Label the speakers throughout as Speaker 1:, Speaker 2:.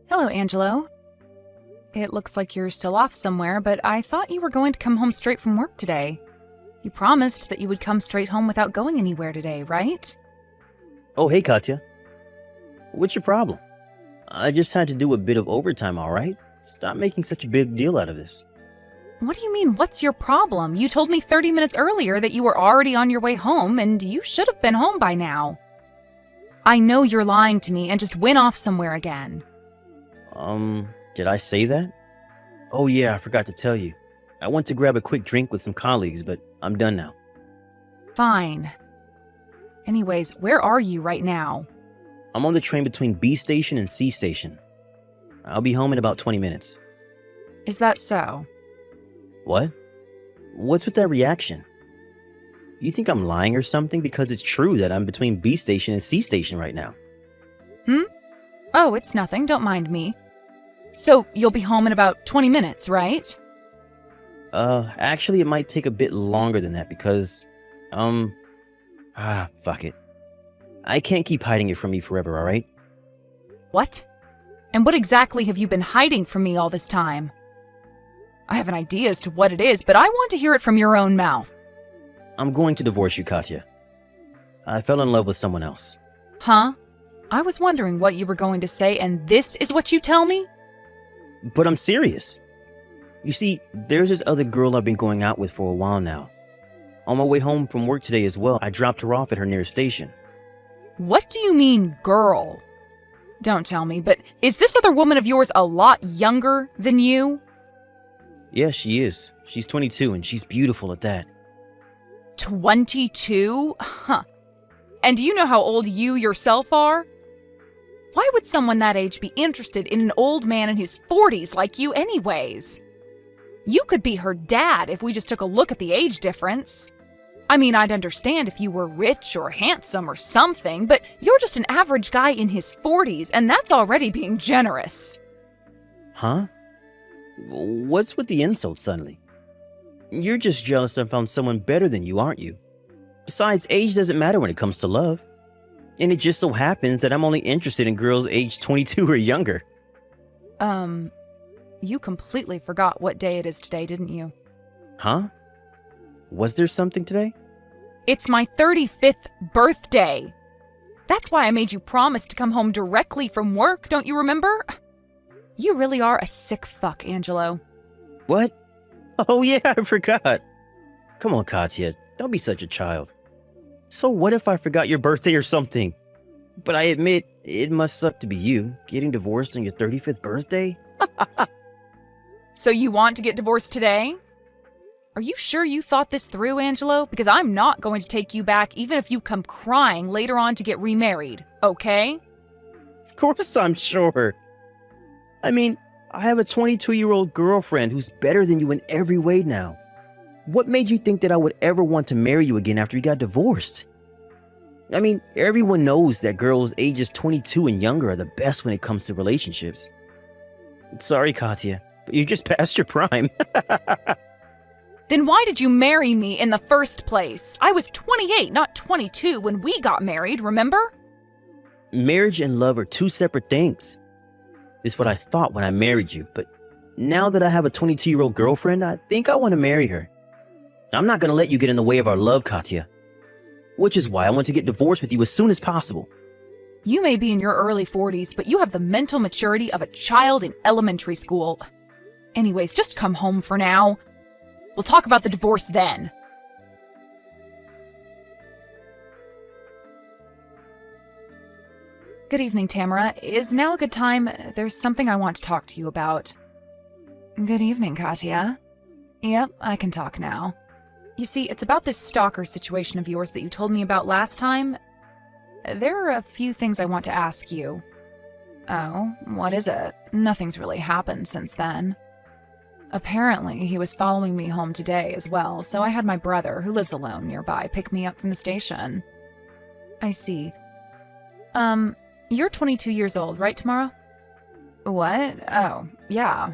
Speaker 1: Hello, Angelo. It looks like you're still off somewhere, but I thought you were going to come home straight from work today. You promised that you would come straight home without going anywhere today, right?
Speaker 2: Oh, hey, Katya. What's your problem? I just had to do a bit of overtime, all right? Stop making such a big deal out of this.
Speaker 1: What do you mean, what's your problem? You told me 30 minutes earlier that you were already on your way home, and you should have been home by now. I know you're lying to me and just went off somewhere again.
Speaker 2: Did I say that? Oh yeah, I forgot to tell you. I went to grab a quick drink with some colleagues, but I'm done now.
Speaker 1: Fine. Anyways, where are you right now?
Speaker 2: I'm on the train between B station and C station. I'll be home in about 20 minutes.
Speaker 1: Is that so?
Speaker 2: What? What's with that reaction? You think I'm lying or something? Because it's true that I'm between B station and C station right now.
Speaker 1: Oh, it's nothing. Don't mind me. So, you'll be home in about 20 minutes, right?
Speaker 2: Actually, it might take a bit longer than that because, fuck it. I can't keep hiding it from you forever, alright?
Speaker 1: What? And what exactly have you been hiding from me all this time? I have an idea as to what it is, but I want to hear it from your own mouth.
Speaker 2: I'm going to divorce you, Katya. I fell in love with someone else.
Speaker 1: Huh? I was wondering what you were going to say, and this is what you tell me?
Speaker 2: But I'm serious. You see, there's this other girl I've been going out with for a while now. On my way home from work today as well, I dropped her off at her nearest station.
Speaker 1: What do you mean, girl? Don't tell me, but is this other woman of yours a lot younger than you?
Speaker 2: Yeah, she is. She's 22 and she's beautiful at that.
Speaker 1: 22? Huh. And do you know how old you yourself are? Why would someone that age be interested in an old man in his 40s like you anyways? You could be her dad if we just took a look at the age difference. I mean, I'd understand if you were rich or handsome or something, but you're just an average guy in his 40s, and that's already being generous.
Speaker 2: Huh? What's with the insult suddenly? You're just jealous I found someone better than you, aren't you? Besides, age doesn't matter when it comes to love. And it just so happens that I'm only interested in girls aged 22 or younger.
Speaker 1: You completely forgot what day it is today, didn't you?
Speaker 2: Huh? Was there something today?
Speaker 1: It's my 35th birthday. That's why I made you promise to come home directly from work, don't you remember? You really are a sick fuck, Angelo.
Speaker 2: What? Oh yeah, I forgot. Come on, Katya, don't be such a child. So what if I forgot your birthday or something? But I admit, it must suck to be you, getting divorced on your 35th birthday?
Speaker 1: So you want to get divorced today? Are you sure you thought this through, Angelo? Because I'm not going to take you back even if you come crying later on to get remarried, okay?
Speaker 2: Of course I'm sure. I mean, I have a 22-year-old girlfriend who's better than you in every way now. What made you think that I would ever want to marry you again after you got divorced? I mean, everyone knows that girls ages 22 and younger are the best when it comes to relationships. Sorry, Katya, but you're just past your prime.
Speaker 1: Then why did you marry me in the first place? I was 28, not 22 when we got married, remember?
Speaker 2: Marriage and love are two separate things. Is what I thought when I married you, but now that I have a 22-year-old girlfriend, I think I want to marry her. I'm not going to let you get in the way of our love, Katya. Which is why I want to get divorced with you as soon as possible.
Speaker 1: You may be in your early 40s, but you have the mental maturity of a child in elementary school. Anyways, just come home for now. We'll talk about the divorce then. Good evening, Tamara. Is now a good time? There's something I want to talk to you about. Good evening, Katya. Yep, I can talk now. You see, it's about this stalker situation of yours that you told me about last time. There are a few things I want to ask you. Oh, what is it? Nothing's really happened since then. Apparently, he was following me home today as well, so I had my brother, who lives alone nearby, pick me up from the station. I see. You're 22 years old, right, Tamara? What? Oh, yeah.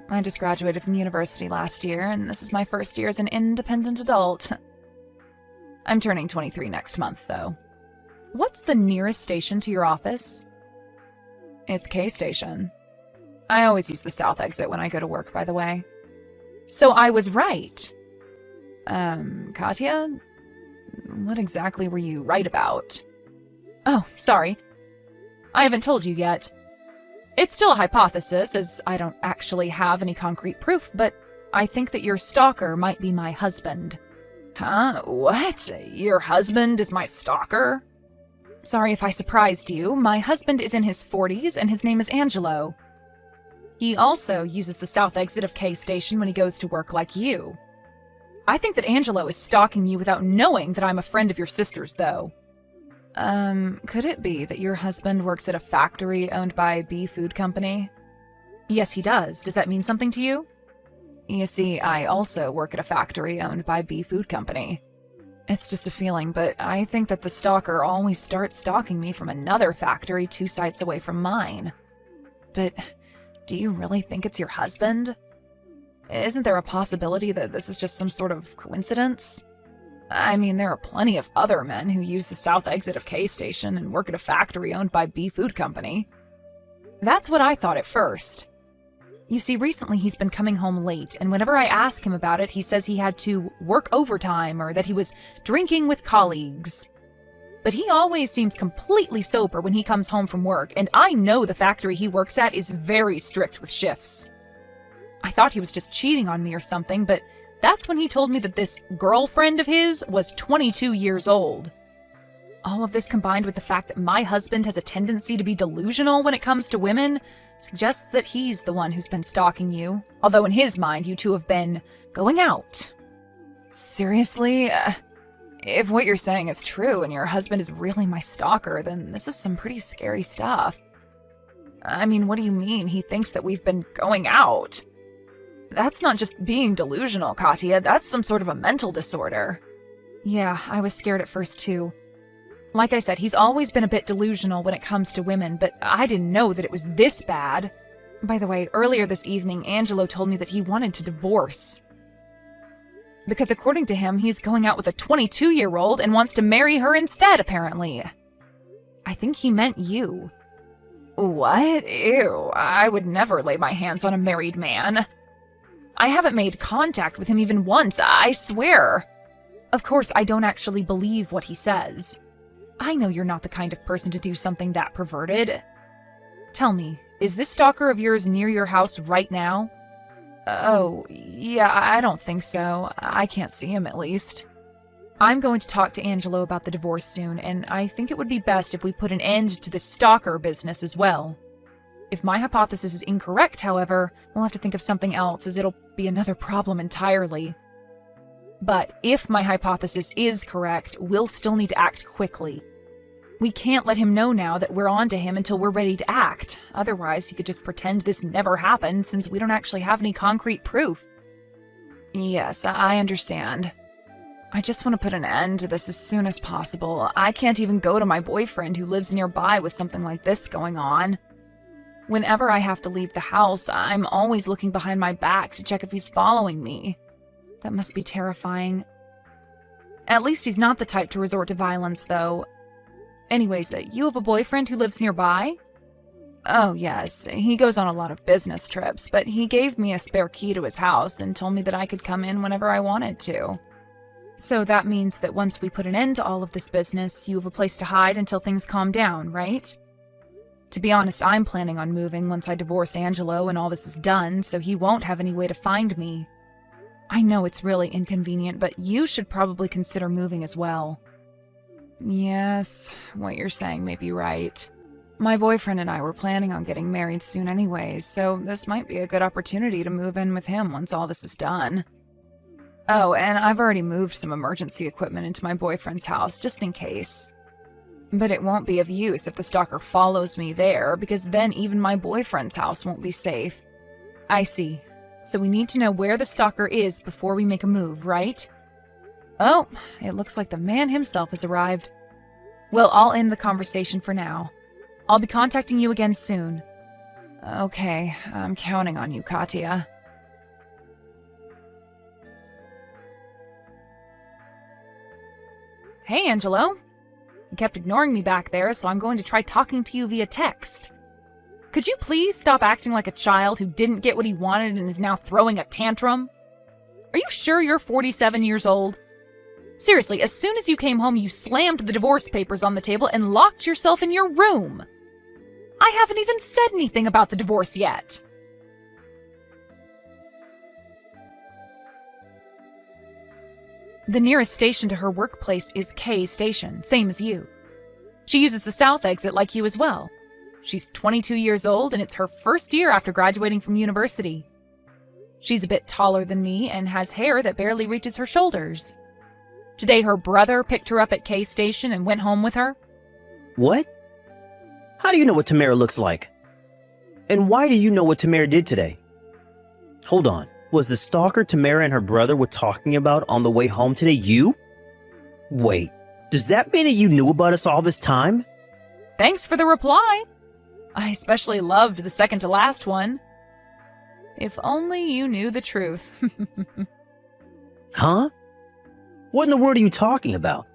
Speaker 1: I just graduated from university last year, and this is my first year as an independent adult. I'm turning 23 next month, though. What's the nearest station to your office? It's K-Station. I always use the south exit when I go to work, by the way. So I was right. Katya? What exactly were you right about? Oh, sorry. I haven't told you yet. It's still a hypothesis, as I don't actually have any concrete proof, but I think that your stalker might be my husband. Huh? What? Your husband is my stalker? Sorry if I surprised you. My husband is in his 40s, and his name is Angelo. He also uses the south exit of K-Station when he goes to work like you. I think that Angelo is stalking you without knowing that I'm a friend of your sister's, though. Could it be that your husband works at a factory owned by B Food Company? Yes, he does. Does that mean something to you? You see, I also work at a factory owned by B Food Company. It's just a feeling, but I think that the stalker always starts stalking me from another factory 2 sites away from mine. But do you really think it's your husband? Isn't there a possibility that this is just some sort of coincidence? I mean, there are plenty of other men who use the south exit of K-Station and work at a factory owned by B Food Company. That's what I thought at first. You see, recently he's been coming home late, and whenever I ask him about it, he says he had to work overtime or that he was drinking with colleagues. But he always seems completely sober when he comes home from work, and I know the factory he works at is very strict with shifts. I thought he was just cheating on me or something, but that's when he told me that this girlfriend of his was 22 years old. All of this combined with the fact that my husband has a tendency to be delusional when it comes to women suggests that he's the one who's been stalking you, although in his mind you two have been going out. Seriously? If what you're saying is true and your husband is really my stalker, then this is some pretty scary stuff. I mean, what do you mean he thinks that we've been going out? That's not just being delusional, Katya. That's some sort of a mental disorder. Yeah, I was scared at first too. Like I said, he's always been a bit delusional when it comes to women, but I didn't know that it was this bad. By the way, earlier this evening, Angelo told me that he wanted to divorce. Because according to him, he's going out with a 22-year-old and wants to marry her instead, apparently. I think he meant you. What? Ew, I would never lay my hands on a married man. I haven't made contact with him even once, I swear. Of course, I don't actually believe what he says. I know you're not the kind of person to do something that perverted. Tell me, is this stalker of yours near your house right now? Oh, yeah, I don't think so. I can't see him, at least. I'm going to talk to Angelo about the divorce soon, and I think it would be best if we put an end to this stalker business as well. If my hypothesis is incorrect, however, we'll have to think of something else, as it'll be another problem entirely. But if my hypothesis is correct, we'll still need to act quickly. We can't let him know now that we're on to him until we're ready to act. Otherwise, he could just pretend this never happened since we don't actually have any concrete proof. Yes, I understand. I just want to put an end to this as soon as possible. I can't even go to my boyfriend who lives nearby with something like this going on. Whenever I have to leave the house, I'm always looking behind my back to check if he's following me. That must be terrifying. At least he's not the type to resort to violence, though. Anyways, you have a boyfriend who lives nearby? Oh, yes. He goes on a lot of business trips, but he gave me a spare key to his house and told me that I could come in whenever I wanted to. So that means that once we put an end to all of this business, you have a place to hide until things calm down, right? To be honest, I'm planning on moving once I divorce Angelo and all this is done, so he won't have any way to find me. I know it's really inconvenient, but you should probably consider moving as well. Yes, what you're saying may be right. My boyfriend and I were planning on getting married soon anyways, so this might be a good opportunity to move in with him once all this is done. Oh, and I've already moved some emergency equipment into my boyfriend's house, just in case. But it won't be of use if the stalker follows me there, because then even my boyfriend's house won't be safe. I see. So we need to know where the stalker is before we make a move, right? Oh, it looks like the man himself has arrived. Well, I'll end the conversation for now. I'll be contacting you again soon. Okay, I'm counting on you, Katya. Hey, Angelo. You kept ignoring me back there, so I'm going to try talking to you via text. Could you please stop acting like a child who didn't get what he wanted and is now throwing a tantrum? Are you sure you're 47 years old? Seriously, as soon as you came home, you slammed the divorce papers on the table and locked yourself in your room. I haven't even said anything about the divorce yet. The nearest station to her workplace is K Station, same as you. She uses the south exit like you as well. She's 22 years old and it's her first year after graduating from university. She's a bit taller than me and has hair that barely reaches her shoulders. Today her brother picked her up at K Station and went home with her.
Speaker 2: What? How do you know what Tamara looks like? And why do you know what Tamara did today? Hold on. Was the stalker Tamara and her brother were talking about on the way home today you? Wait, does that mean that you knew about us all this time?
Speaker 1: Thanks for the reply. I especially loved the second to last one. If only you knew the truth.
Speaker 2: Huh? What in the world are you talking about?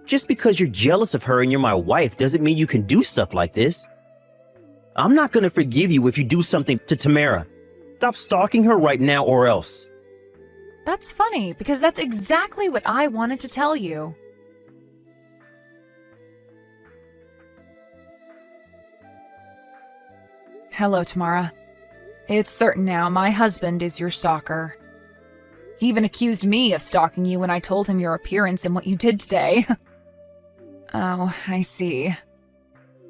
Speaker 2: Just because you're jealous of her and you're my wife doesn't mean you can do stuff like this. I'm not going to forgive you if you do something to Tamara. Stop stalking her right now or else.
Speaker 1: That's funny, because that's exactly what I wanted to tell you. Hello, Tamara. It's certain now my husband is your stalker. He even accused me of stalking you when I told him your appearance and what you did today. Oh, I see.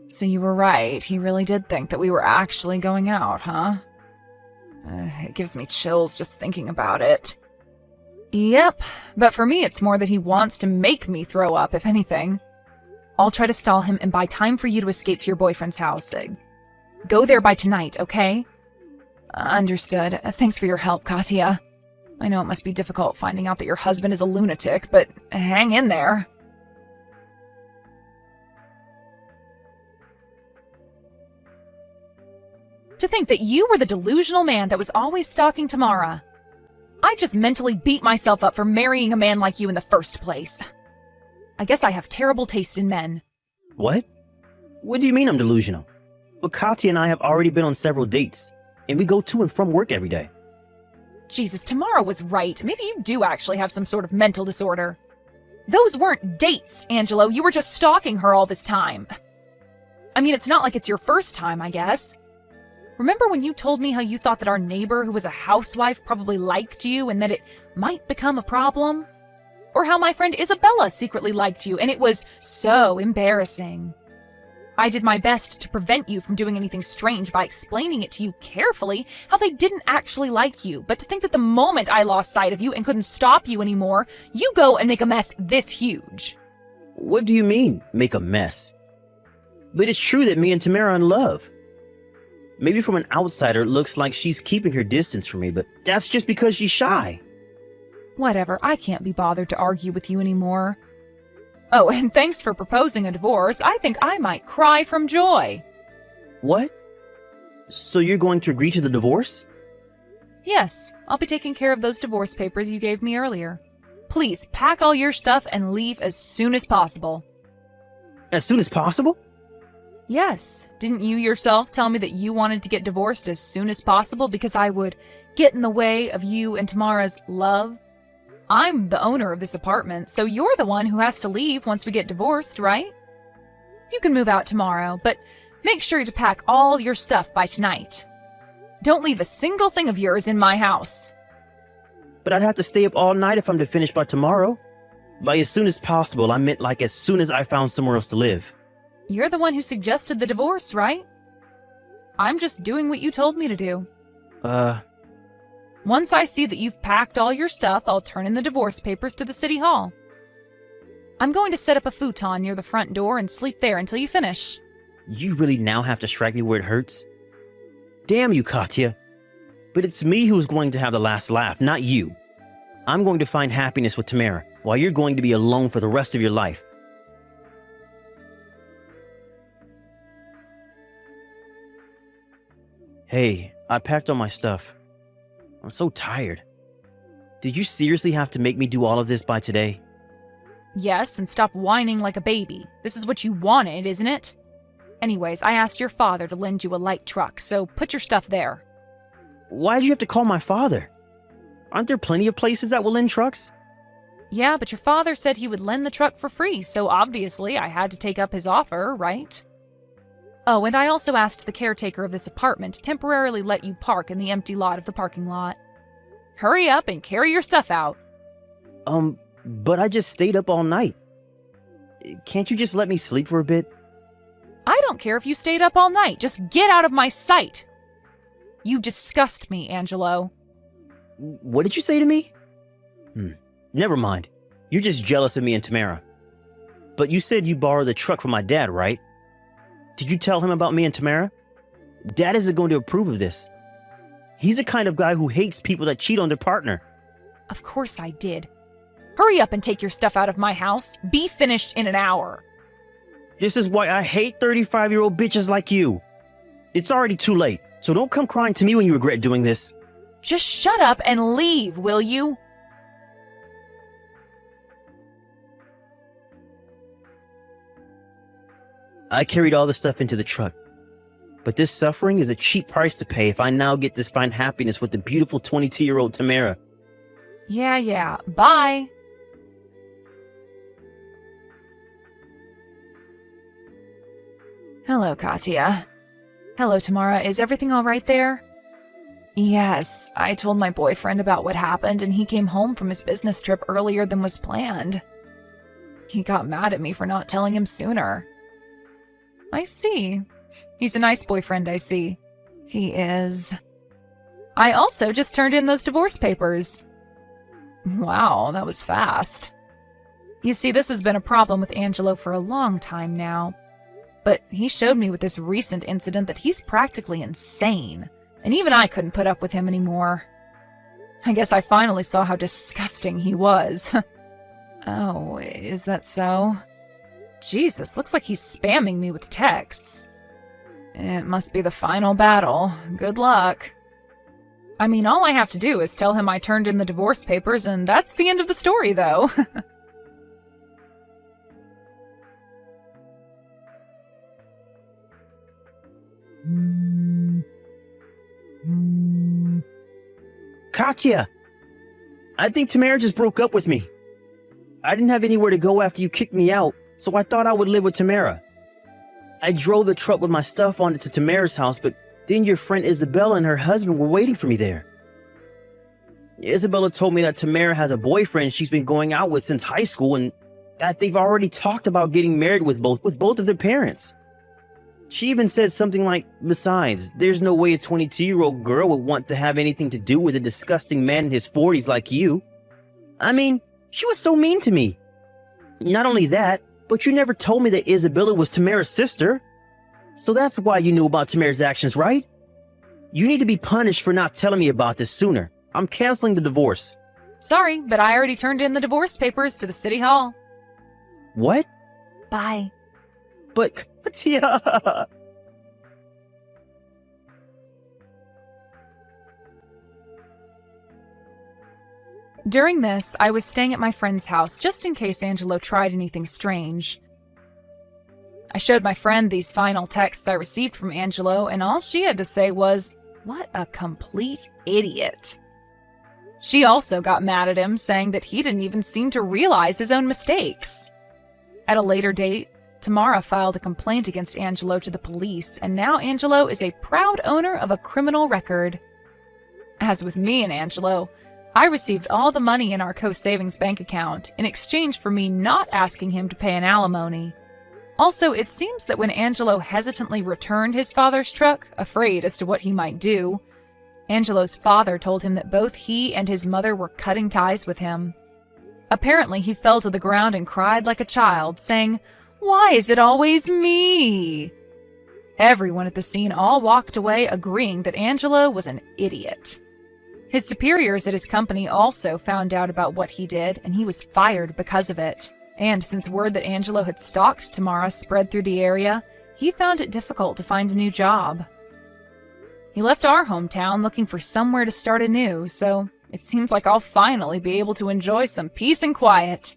Speaker 1: So you were right, he really did think that we were actually going out, huh? It gives me chills just thinking about it. Yep, but for me it's more that he wants to make me throw up, if anything. I'll try to stall him and buy time for you to escape to your boyfriend's house. Go there by tonight, okay? Understood. Thanks for your help, Katya. I know it must be difficult finding out that your husband is a lunatic, but hang in there. To think that you were the delusional man that was always stalking Tamara. I just mentally beat myself up for marrying a man like you in the first place. I guess I have terrible taste in men.
Speaker 2: What? What do you mean I'm delusional? But Katya and I have already been on several dates, and we go to and from work every day.
Speaker 1: Jesus, Tamara was right. Maybe you do actually have some sort of mental disorder. Those weren't dates, Angelo. You were just stalking her all this time. I mean, it's not like it's your first time, I guess. Remember when you told me how you thought that our neighbor who was a housewife probably liked you and that it might become a problem? Or how my friend Isabella secretly liked you and it was so embarrassing. I did my best to prevent you from doing anything strange by explaining it to you carefully how they didn't actually like you, but to think that the moment I lost sight of you and couldn't stop you anymore, you go and make a mess this huge.
Speaker 2: What do you mean, make a mess? But it's true that me and Tamara are in love. Maybe from an outsider, it looks like she's keeping her distance from me, but that's just because she's shy.
Speaker 1: Whatever, I can't be bothered to argue with you anymore. Oh, and thanks for proposing a divorce. I think I might cry from joy.
Speaker 2: What? So you're going to agree to the divorce?
Speaker 1: Yes, I'll be taking care of those divorce papers you gave me earlier. Please, pack all your stuff and leave as soon as possible.
Speaker 2: As soon as possible?
Speaker 1: Yes, didn't you yourself tell me that you wanted to get divorced as soon as possible because I would get in the way of you and Tamara's love? I'm the owner of this apartment, so you're the one who has to leave once we get divorced, right? You can move out tomorrow, but make sure to pack all your stuff by tonight. Don't leave a single thing of yours in my house.
Speaker 2: But I'd have to stay up all night if I'm to finish by tomorrow. By as soon as possible, I meant like as soon as I found somewhere else to live.
Speaker 1: You're the one who suggested the divorce, right? I'm just doing what you told me to do. Once I see that you've packed all your stuff, I'll turn in the divorce papers to the city hall. I'm going to set up a futon near the front door and sleep there until you finish.
Speaker 2: You really now have to strike me where it hurts? Damn you, Katya. But it's me who's going to have the last laugh, not you. I'm going to find happiness with Tamara, while you're going to be alone for the rest of your life. Hey, I packed all my stuff. I'm so tired. Did you seriously have to make me do all of this by today?
Speaker 1: Yes, and stop whining like a baby. This is what you wanted, isn't it? Anyways, I asked your father to lend you a light truck, so put your stuff there.
Speaker 2: Why'd you have to call my father? Aren't there plenty of places that will lend trucks?
Speaker 1: Yeah, but your father said he would lend the truck for free, so obviously I had to take up his offer, right? Oh, and I also asked the caretaker of this apartment to temporarily let you park in the empty lot of the parking lot. Hurry up and carry your stuff out.
Speaker 2: But I just stayed up all night. Can't you just let me sleep for a bit?
Speaker 1: I don't care if you stayed up all night. Just get out of my sight. You disgust me, Angelo.
Speaker 2: What did you say to me? Never mind. You're just jealous of me and Tamara. But you said you borrowed the truck from my dad, right? Did you tell him about me and Tamara? Dad isn't going to approve of this. He's the kind of guy who hates people that cheat on their partner.
Speaker 1: Of course I did. Hurry up and take your stuff out of my house. Be finished in an hour.
Speaker 2: This is why I hate 35-year-old bitches like you. It's already too late, so don't come crying to me when you regret doing this.
Speaker 1: Just shut up and leave, will you?
Speaker 2: I carried all the stuff into the truck. But this suffering is a cheap price to pay if I now get to find happiness with the beautiful 22-year-old Tamara.
Speaker 1: Yeah. Bye. Hello, Katya. Hello, Tamara. Is everything all right there? Yes, I told my boyfriend about what happened and he came home from his business trip earlier than was planned. He got mad at me for not telling him sooner. I see. He's a nice boyfriend, I see. He is. I also just turned in those divorce papers. Wow, that was fast. You see, this has been a problem with Angelo for a long time now. But he showed me with this recent incident that he's practically insane. And even I couldn't put up with him anymore. I guess I finally saw how disgusting he was. Oh, is that so? Jesus, looks like he's spamming me with texts. It must be the final battle. Good luck. I mean, all I have to do is tell him I turned in the divorce papers, and that's the end of the story, though.
Speaker 2: Katya! I think Tamara just broke up with me. I didn't have anywhere to go after you kicked me out, so I thought I would live with Tamara. I drove the truck with my stuff on it to Tamara's house, but then your friend Isabella and her husband were waiting for me there. Isabella told me that Tamara has a boyfriend she's been going out with since high school and that they've already talked about getting married with both of their parents. She even said something like, besides, there's no way a 22-year-old girl would want to have anything to do with a disgusting man in his 40s like you. I mean, she was so mean to me. Not only that, but you never told me that Isabella was Tamara's sister. So that's why you knew about Tamara's actions, right? You need to be punished for not telling me about this sooner. I'm canceling the divorce.
Speaker 1: Sorry, but I already turned in the divorce papers to the city hall.
Speaker 2: What?
Speaker 1: Bye.
Speaker 2: But, yeah.
Speaker 1: During this, I was staying at my friend's house just in case Angelo tried anything strange. I showed my friend these final texts I received from Angelo, and all she had to say was, "What a complete idiot." She also got mad at him, saying that he didn't even seem to realize his own mistakes. At a later date, Tamara filed a complaint against Angelo to the police, and now Angelo is a proud owner of a criminal record. As with me and Angelo, I received all the money in our co-savings bank account in exchange for me not asking him to pay an alimony. Also, it seems that when Angelo hesitantly returned his father's truck, afraid as to what he might do, Angelo's father told him that both he and his mother were cutting ties with him. Apparently, he fell to the ground and cried like a child, saying, "Why is it always me?" Everyone at the scene all walked away agreeing that Angelo was an idiot. His superiors at his company also found out about what he did, and he was fired because of it. And since word that Angelo had stalked Tamara spread through the area, he found it difficult to find a new job. He left our hometown looking for somewhere to start anew, so it seems like I'll finally be able to enjoy some peace and quiet.